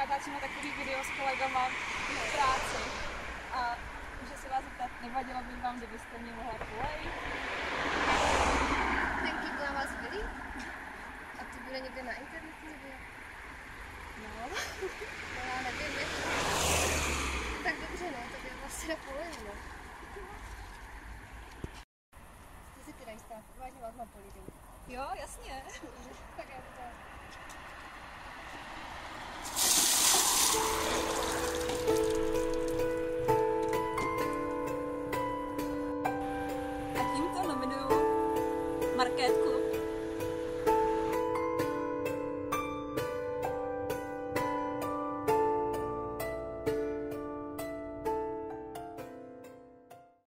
Natáčíme takový video s kolegama v práci a můžu se vás zeptat, nevadilo by vám, kdybyste mě mohla polejt? Ten klip na vás byli? A to bude někde na internetu nebo jak? No. No já nevím, jak. Tak dobře, no, to by vlastně napolejí, no. Ty si teda jistá, vážně vás napoliť. Jo, jasně. Tak já to